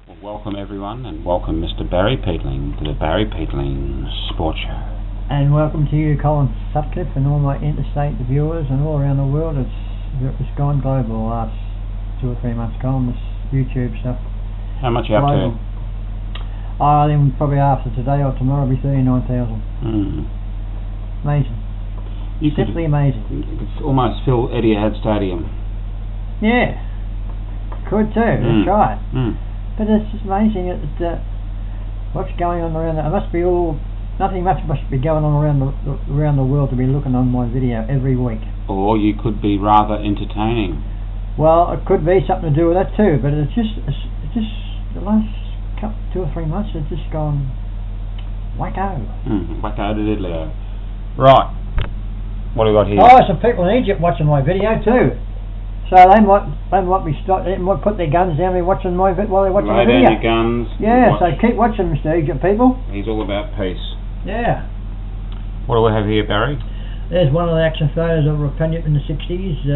Well, welcome everyone, and welcome Mr. Barry Peatling to the Barry Peatling Sports Show. And welcome to you, Colin Sutcliffe, and all my interstate viewers and all around the world. It's gone global the last 2 or 3 months, Colin, this YouTube stuff. How much are you up to? I think probably after today or tomorrow will be 39,000. Amazing. Simply amazing. You could almost fill Etihad Stadium. Yeah, could too. That's right. But it's just amazing what's going on around there. It must be nothing much must be going on around the world to be looking on my video every week. Or you could be rather entertaining. Well, it could be something to do with that too. But it's just the last 2 or 3 months it's just gone wacko. Wacko to diddly-o. Right. What do we got here? Oh, some people in Egypt watching my video too. So they might put their guns down and watching my while they're watching the video. Lay down your guns. Yeah, so keep watching, Mr. Egypt people. He's all about peace. Yeah. What do we have here, Barry? There's one of the action photos of Repenium in the 60s.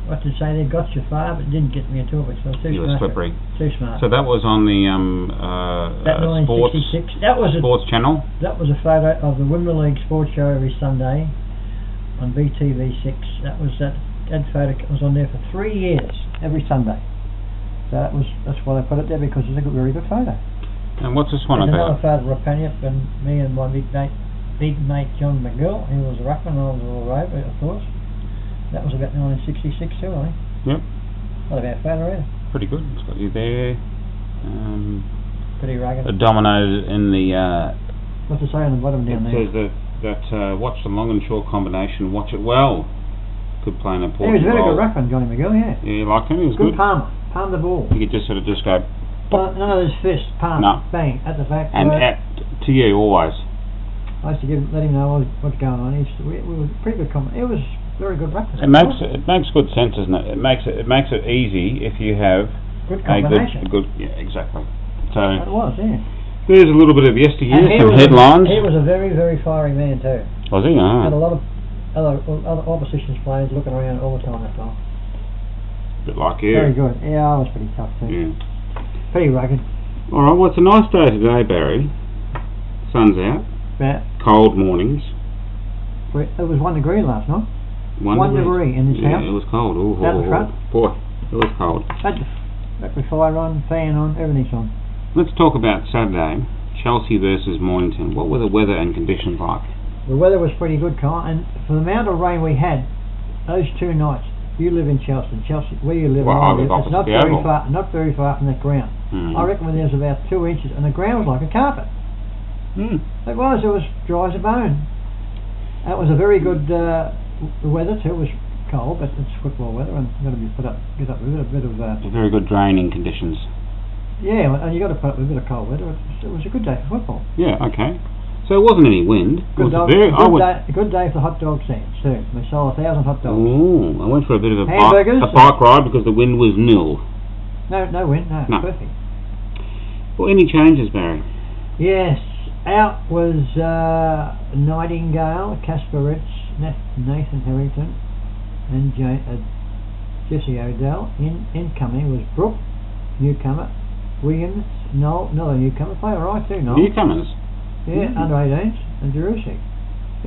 What to say, they got you far, but didn't get me at all. So you were slippery. Too smart. So that was on the sports channel? That was a photo of the Women's League sports show every Sunday on BTV6. That photo was on there for 3 years, every Sunday. So that's why they put it there, because it's a very good photo. And what's this one about? Another photo of Repenium and me and my big mate John McGill. He was a ruckman, I was a little rover, of course. That was about 1966 too, I think. Yep. Not a bad photo either. Pretty good. It's got you there. Pretty rugged. Dominated in the... What's it say on the bottom down there? It says that watch the long and short combination, watch it well. Could play an important role. He was a very good ruckman, Johnny McGill, yeah. Yeah, you like him? He was good. Palm the ball. You could just sort of just go... None of those fists, palm, bang, at the back. And to you, always. I used to let him know what's going on. We were pretty good comment. It was very good ruckman. It makes good sense, isn't it? It makes it easy if you have good combination. Yeah, exactly. So it was, yeah. There's a little bit of yesteryear, some headlines. He was a very, very fiery man too. Was he? Oh. Had a lot of other opposition players looking around all the time that time. Bit like you. Very good. Yeah, I was pretty tough too. Yeah. Pretty rugged. Alright, well it's a nice day today, Barry. Sun's out. Yeah. Cold mornings. It was 1 degree last night. 1 degree in this house. Yeah, it was cold. Down the front. Boy, it was cold. Had the fire on, fan on, everything's on. Let's talk about Saturday, Chelsea versus Mornington. What were the weather and conditions like? The weather was pretty good, Carl, and for the amount of rain we had, those 2 nights, you live in Chelsea, where you live, it's not very far from that ground. I reckon there was about 2 inches, and the ground was like a carpet. It was dry as a bone. That was a very good. The weather too was cold, but it's football weather, and you've got to get up with a bit of. Very good draining conditions. Yeah, and you got to put up with a bit of cold weather. It was a good day for football. Yeah, okay. So it wasn't any wind. Good day for hot dog stands too. We sold 1,000 hot dogs. Ooh, I went for a bit of a bike ride because the wind was nil. No wind. No. Perfect. Well, any changes, Barry? Yes. Out was Nightingale, Casper Ritz, Nathan Harrington, and Jesse O'Dell. Incoming was Brooke, newcomer, Williams, Noel, another newcomer. Play alright too, Noel. Newcomers? Yeah, under 18s, and Jerusi.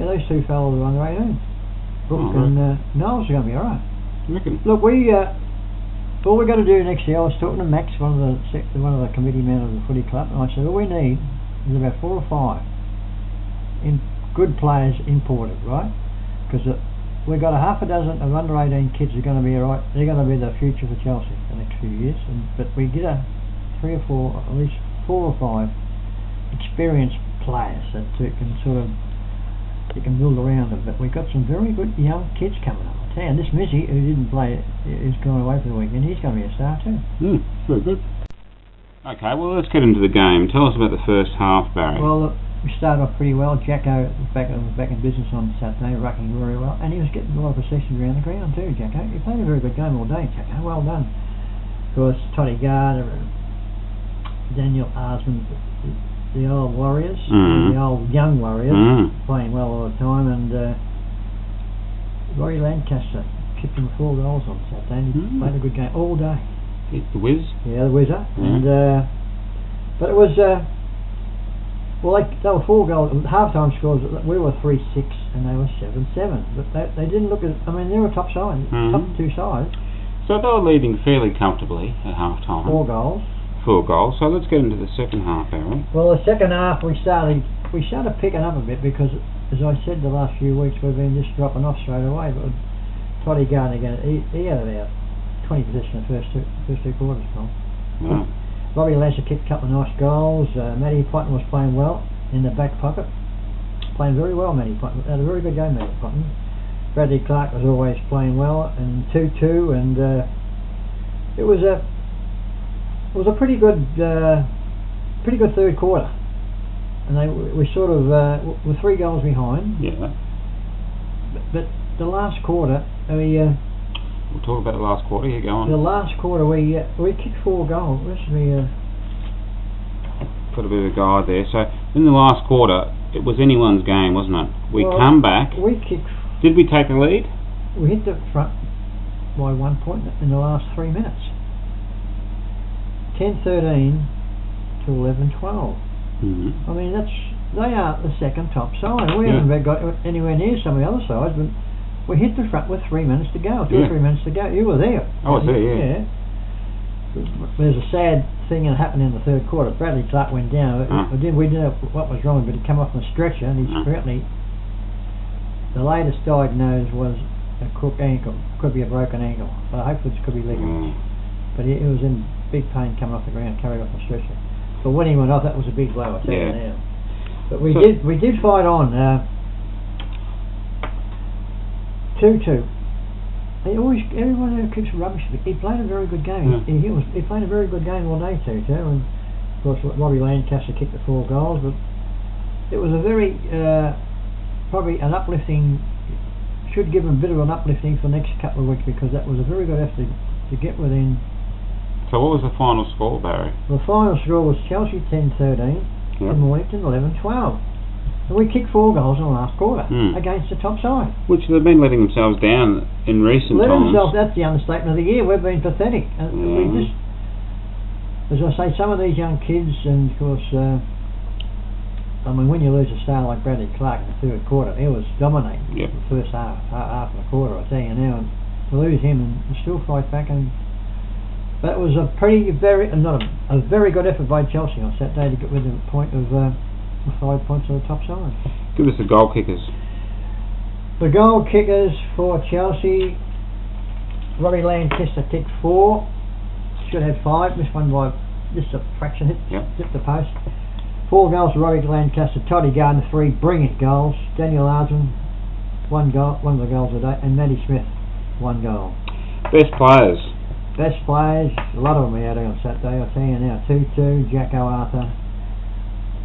Yeah, those 2 fellows are under 18s. Brooke and Noel's going to be alright. Look, all we got to do next year, I was talking to Max, one of the committee men of the footy club, and I said, all we need is about 4 or 5 good players imported, right? Because we've got a half a dozen of under 18 kids who are going to be alright. They're going to be the future for Chelsea for the next few years. But we get 3 or 4, at least 4 or 5 experienced players that can you can build around them. But we've got some very good young kids coming up. I tell you, and this Missy, who didn't play, is going away for the weekend. He's going to be a star too. Very good. Okay, well let's get into the game. Tell us about the first half, Barry. Well, we started off pretty well. Jacko was back in business on Saturday, rucking very well, and he was getting a lot of possessions around the ground too, Jacko. He played a very good game all day, Jacko. Well done. Of course, Toddy Gardner and Daniel Arsman, the old Warriors, the old young Warriors, playing well all the time, and Rory Lancaster kicked him 4 goals on Saturday, and he played a good game all day. The Whiz? Yeah, the Whizzer. Yeah. And but it was well, they were 4 goals. Half-time scores. We were 3-6 and they were 7-7. But they didn't look as. I mean, they were top side, top 2 sides. So they were leading fairly comfortably at half-time. 4 goals. 4 goals. So let's get into the second half, Barry. Well, the second half we started picking up a bit because, as I said, the last few weeks we've been just dropping off straight away. But Toddy Gardner again, he had about 20 possession in the first two quarters. Wow. Robbie Lasser kicked a couple of nice goals. Matty Potton was playing well in the back pocket. Playing very well, Matty Potton. Had a very good game, Matty Potton. Bradley Clark was always playing well, and 2-2, and it was a pretty good third quarter. And we sort of were 3 goals behind. Yeah. But the last quarter, we'll talk about the last quarter. You go on. The last quarter, we kicked 4 goals. Put a bit of a guide there. So in the last quarter, it was anyone's game, wasn't it? We come back. We kicked. Did we take the lead? We hit the front by 1 point in the last 3 minutes. 10-13 to 11-12. I mean, they are the second top side. We haven't got anywhere near some of the other sides, but we hit the front with 3 minutes to go. 2 or 3 minutes to go. You were there. I was there, yeah. There's a sad thing that happened in the third quarter. Bradley Clark went down. We didn't know what was wrong, but he came off the stretcher, and he's apparently, the latest diagnosed was a crook ankle. Could be a broken ankle, but hopefully it could be ligament. But he was in big pain coming off the ground, carried off the stretcher. But when he went off, that was a big blow, I tell you now. But we did fight on. 2-2. Everyone who keeps rubbish. He played a very good game. He played a very good game all day, 2-2. And of course, Robbie Lancaster kicked the 4 goals. But it was a very probably an uplifting. Should give him a bit of an uplifting for the next couple of weeks, because that was a very good effort to get within. So what was the final score, Barry? The final score was Chelsea 10-13 and Mornington 11-12. And we kicked 4 goals in the last quarter against the top side. Which they've been letting themselves down in recent times. That's the understatement of the year. We've been pathetic. And we just, as I say, some of these young kids, and of course, I mean, when you lose a star like Bradley Clark in the third quarter, he was dominating the first half of the quarter, I tell you now. And to lose him and still fight back, and that was a very good effort by Chelsea on Saturday to get within a point of 5 points on the top side. Give us the goal kickers. The goal kickers for Chelsea: Robbie Lancaster kicked 4. Should have 5. Missed one by just a fraction. Hit the post. 4 goals for Robbie Lancaster. Toddy Gardner 3 brilliant goals. Daniel Arsman 1 goal, one of the goals of the day, and Matty Smith 1 goal. Best players. Best players, a lot of them we had on Saturday, I'll tell you now. 2-2, Jack O'Arthur,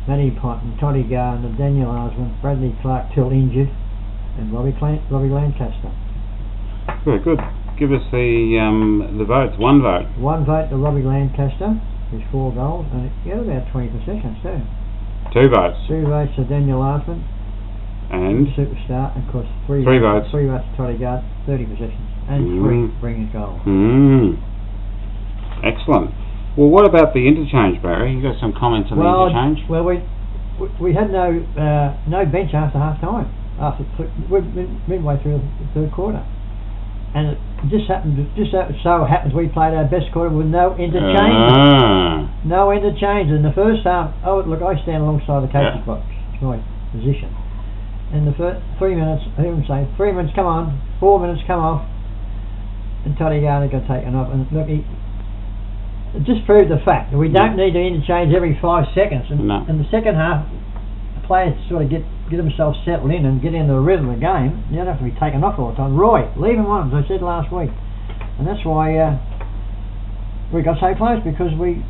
Matty Potton, Toddy Gardner, Daniel Arsman, Bradley Clark till injured, and Robbie Lancaster. Very good. Give us the votes. 1 vote. 1 vote to Robbie Lancaster, his 4 goals, and he had about 20 possessions too. 2 votes. 2 votes to Daniel Arsman, and superstar, and of course 3 votes. 3 votes to Toddy Gardner, 30 possessions. And 3 brilliant goals. Excellent. Well, what about the interchange, Barry? You got some comments on the interchange? Well, we had no bench after half time. Midway through the third quarter, and it just so happens we played our best quarter with no interchange. No interchange in the first half. Oh, look, I stand alongside the coach's box. It's my position. In the first 3 minutes, I hear him say, 3 minutes, come on, 4 minutes, come off. And Toddy Gardner got taken off, and look, it just proved the fact that we don't need to interchange every 5 seconds. And in the second half, the players sort of get themselves settled in and get into the rhythm of the game. You don't have to be taken off all the time. Roy, leave him on, as I said last week, and that's why we got so close, because when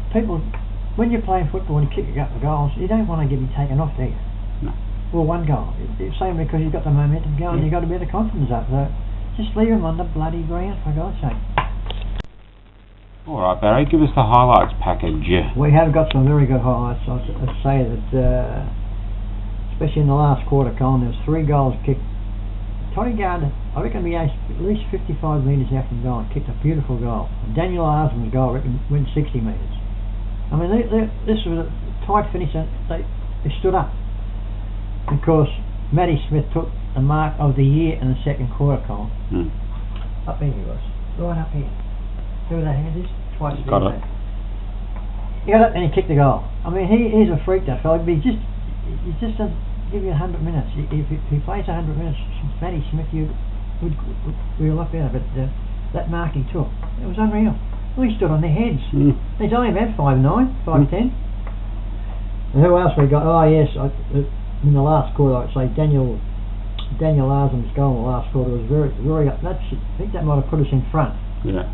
you're playing football and you kick a couple of goals, you don't want to be taken off, do you? No. Well, 1 goal. It's same because you've got the momentum going, you've got a bit of confidence up there. Just leave him on the bloody ground, for God's sake. Alright, Barry, give us the highlights package. We have got some very good highlights. I'd say that, especially in the last quarter, Colin, there was 3 goals kicked, Toddy Gardner, I reckon we at least 55 metres out from goal and kicked a beautiful goal. And Daniel Arsman's goal, I reckon, went 60 metres. I mean, this was a tight finish, and they stood up. Of course, Matty Smith took the mark of the year in the second quarter, Colin. Up here he was. Right up here. See where that hand is? Twice. Got it. He got it and he kicked the goal. I mean, he's a freak, that fella. He just doesn't give you 100 minutes. If he plays 100 minutes, Matty Smith, would be a lot better. But that mark he took, it was unreal. Well, he stood on their heads. He's only about 5'9", 5'10". And who else we got? Oh yes, in the last quarter, I'd say Daniel Arsman's goal in the last quarter was very. I think that might have put us in front. Yeah.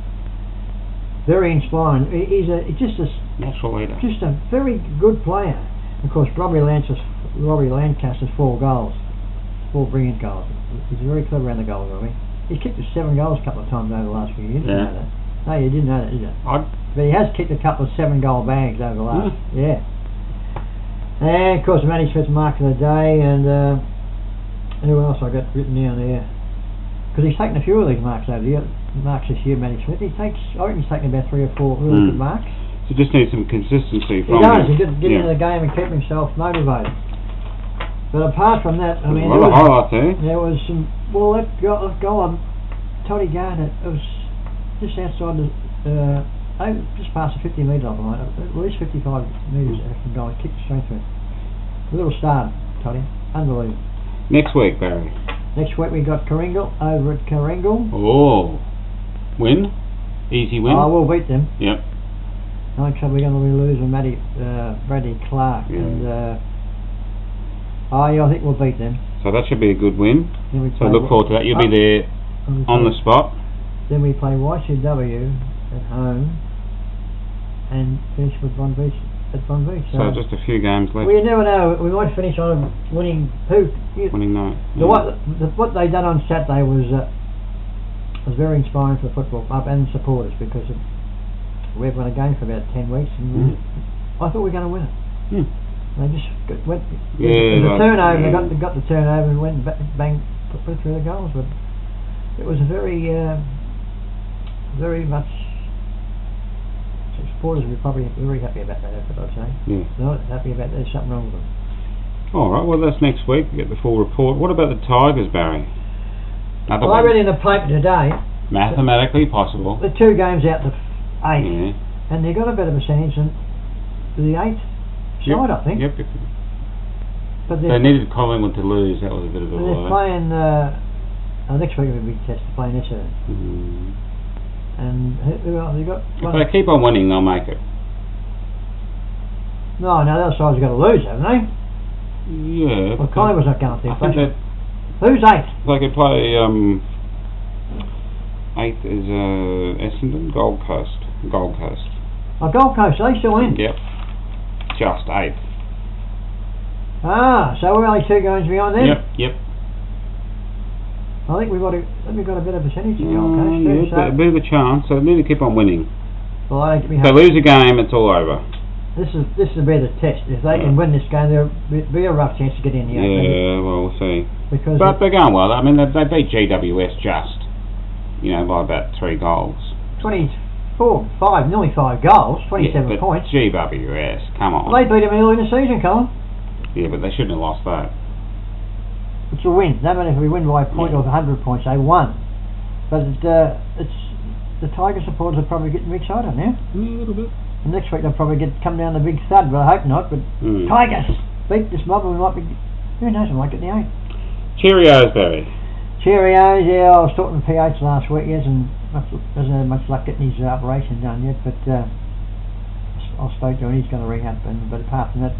Very inspiring. He's just a natural leader. Just a very good player. Of course, Robbie Lancaster's 4 goals, 4 brilliant goals. He's very clever around the goals, Robbie. He's kicked us 7 goals a couple of times over the last few years. Yeah. You know that? No, you didn't know that, did you? But he has kicked a couple of 7-goal bags over the last. Yeah. And of course, Matty Smith's mark of the day, and who else I got written down there? Because he's taken a few of these marks over the year. Marks this year, Matty Smith. I reckon he's taken about 3 or 4 really good marks. So just need some consistency from him. He does. He get into the game and keep himself motivated. But apart from that, I mean, there was some. Well, that goal on Toddy Gardner, it was just outside the. Just past the 50 metre line, at least 55 metres from goal. Kicked straight through. A little star, Toddy. Unbelievable. Next week, Barry. Next week we got Karingal over at Karingal. Oh, win? Easy win? Oh, we'll beat them. Yep. No trouble, we're going to be losing Bradley Clark. Yeah. And I think we'll beat them. So that should be a good win. So look forward to that. You'll be there on the spot. Then we play YCW at home and finish with Von Beach at Von Beach. So just a few games left. Well, you never know. We might finish on a winning winning night. What they done on Saturday was very inspiring for the football club and the supporters, because we've won a game for about 10 weeks and I thought we were going to win it. They just went the turnover. They got the turnover and went bang, put through the goals. But it was a very much. Supporters will be probably very happy about that effort, I'd say. Yeah. They're not happy about there's something wrong with them. Alright, well that's next week. We get the full report. What about the Tigers, Barry? I read in the paper today. Mathematically possible. The 2 games out the 8th. Yeah. And they got a better percentage than the 8th side, I think. Yep. But they needed Collingwood to lose. That was a bit of a lie. They're playing next week will be a big test. They're playing Essendon. And who else they got? If they keep on winning, they'll make it. No, the other side's got to lose, haven't they? Yeah. Well, Collingwood's not going to. I think that who's 8th? They could play 8th is Essendon, Gold Coast. Oh, Gold Coast, are they still in? Yep. Just 8th. Ah, so we're only 2 games behind them? Yep. I think we've got a better percentage of Gold Coast too. Yeah, a bit of a chance, so they need to keep on winning. Well, if they lose a game, it's all over. This will be the test. If they can win this game, there'll be a rough chance to get in the 8th. Yeah, well, we'll see. But they're going well. I mean, they beat GWS just, by about 3 goals. 5, nearly 5 goals, 27 points. GWS, come on. Well, they beat them early in the season, Colin. Yeah, but they shouldn't have lost that. It's a win. No matter if we win by a point or 100 points, they won. But it's the Tiger supporters are probably getting excited now. A little bit. And next week they'll probably come down the big thud, but I hope not. But Tigers beat this mob, and we might be. Who knows? We might get the 8th. Cheerios, Barry. Cheerios. Yeah, I was talking to PH last week. He hasn't had much luck getting his operation done yet, but I spoke to him. He's going to rehab. But apart from that,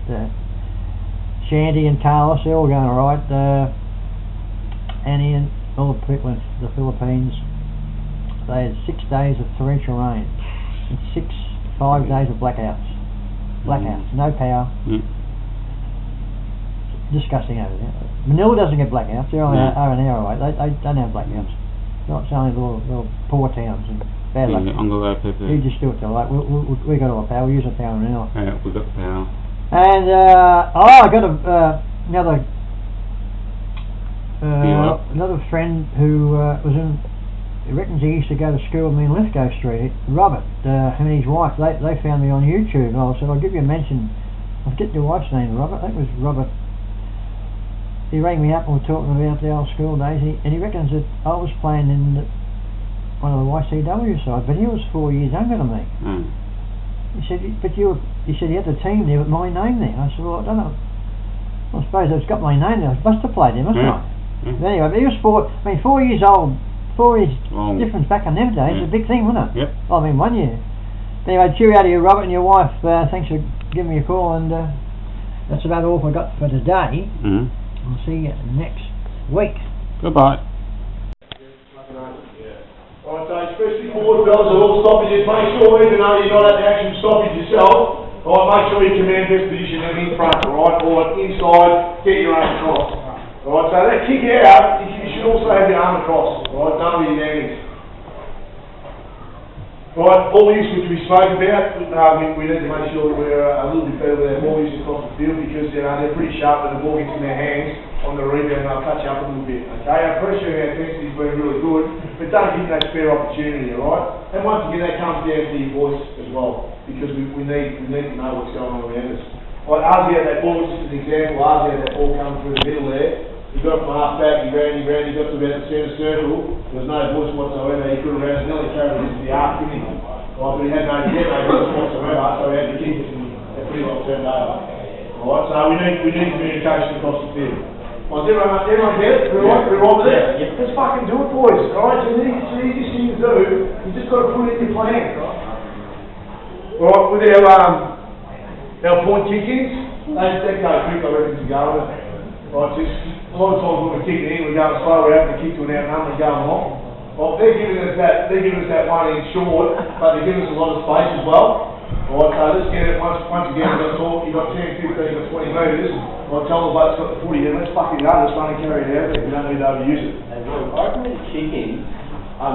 Shandy and Carlos, they're all going all right. Annie and all the people in the Philippines, they had 6 days of torrential rain and 5 days of blackouts. No power. Disgusting over there. Manila doesn't get blackouts. They're only an hour away. They don't have blackouts. It's only little poor towns and bad luck. You just do it till we got all the power. We use the power now. Yeah, we've got the power. And I got another another friend who was in, he reckons he used to go to school with me in Lithgow Street, Robert, him and his wife, they found me on YouTube. I said, I'll give you a mention. I forget your wife's name, Robert. I think it was Robert. He rang me up and we were talking about the old school days, and he reckons that I was playing in one of the YCW sides, but he was 4 years younger than me. He said, but you had a team there with my name there. I said, well, I don't know. I suppose it's got my name there. I must have played there, mustn't I? But anyway, but he was 4 years old. 4 years difference back in them days. It's a big thing, wasn't it? Yep. Well, I mean, 1 year. Anyway, cheerio to you, Robert, and your wife. Thanks for giving me a call, and that's about all I got for today. I'll see you next week. Goodbye. Alright, so especially forward fellas at all stoppages, make sure even though you're not at the actual stoppage yourself, make sure you command best position and in front, alright, or inside, get your arm across. Alright, so that kick out, you should also have your arm across, alright, none of your damage. Right, ball use which we spoke about, we need to make sure that we're a little bit better with our ball use across the field because they're pretty sharp when the ball gets in their hands on the rebound, they'll touch up a little bit. Okay, our pressure and our tensity's been really good, but don't give that spare opportunity, alright? And once again, that comes down to your voice as well, because we need to know what's going on around us. Right, Arzy had that ball, just as an example, Arzy had that ball coming through the middle there. He got from half back, he ran, he got to about the centre circle, there was no voice whatsoever, he could have ran, nearly carried it into the arc, didn't he? Right, but he had no voice whatsoever, so he had to keep it and it pretty well turned over. Right, so we need communication across the field. Right, everyone get it? We're on there. Yeah. Let's fucking do it, boys. Alright, it's the easiest thing to do. You just got to put it in your plan. Right, with our point kickings, they go quick, I reckon, to go. Right, just a lot of times when we're kicking in, we're going slow, we're having to kick to an out number and going long. Well, they're giving us that 1 inch short, but they're giving us a lot of space as well. Right, so let's get it once again, we've got talk, you've got 10, 15, you've got 20 metres. Right, tell the bloke's got the footy in, let's fucking go, let's run and carry it out there, we don't need to overuse it. I reckon the kicking,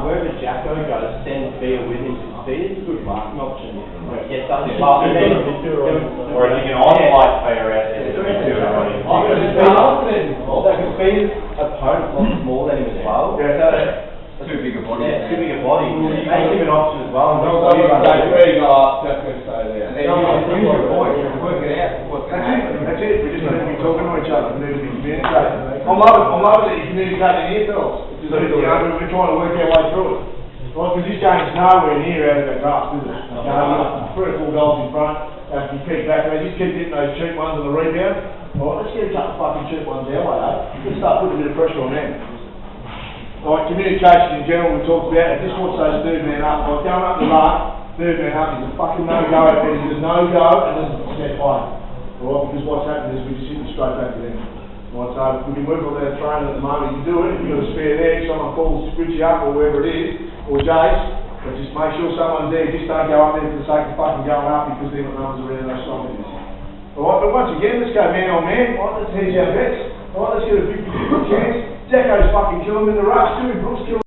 wherever Jacko goes, send Fia with him, because Fia's a good marking option. Get something up, or if you can isolate Fia out there, because Fia's opponent wants more than him as well. Too big a body. Yeah, too big a body. Makes him an option as well. That's going to stay there. And then use your voice, work it out. That's it, we just need to be talking to each other, we need to be communicating. I'm loving that you communicate in here, fellas. We're trying to work our way through it. Right, because this game's nowhere near out of our grasp, is it? You've got 3 or 4 goals in front, you keep back, they just keep hitting those cheap ones on the rebound. Right, let's get a couple of fucking cheap ones our way, eh? Let's start putting a bit of pressure on them. Right, communication in general we talked about, it just wants those third man up. Like going up the mark, third man up is a fucking no-go, it's a no-go and then it's a step high. Right, because what's happening is we just hit it straight back to them. Right, so we can work on that training at the moment, you can do it, if you've got a spare there, someone calls Richie up or whoever it is, or Jace, but just make sure someone's there, just don't go up there for the sake of fucking going up because they've got numbers around those stoppages. Alright, but once again, let's go man on man, right, let's hedge our bets. Alright, let's get a 50-50 chance. Jacko's fucking killing him in the rush too, Brooks killing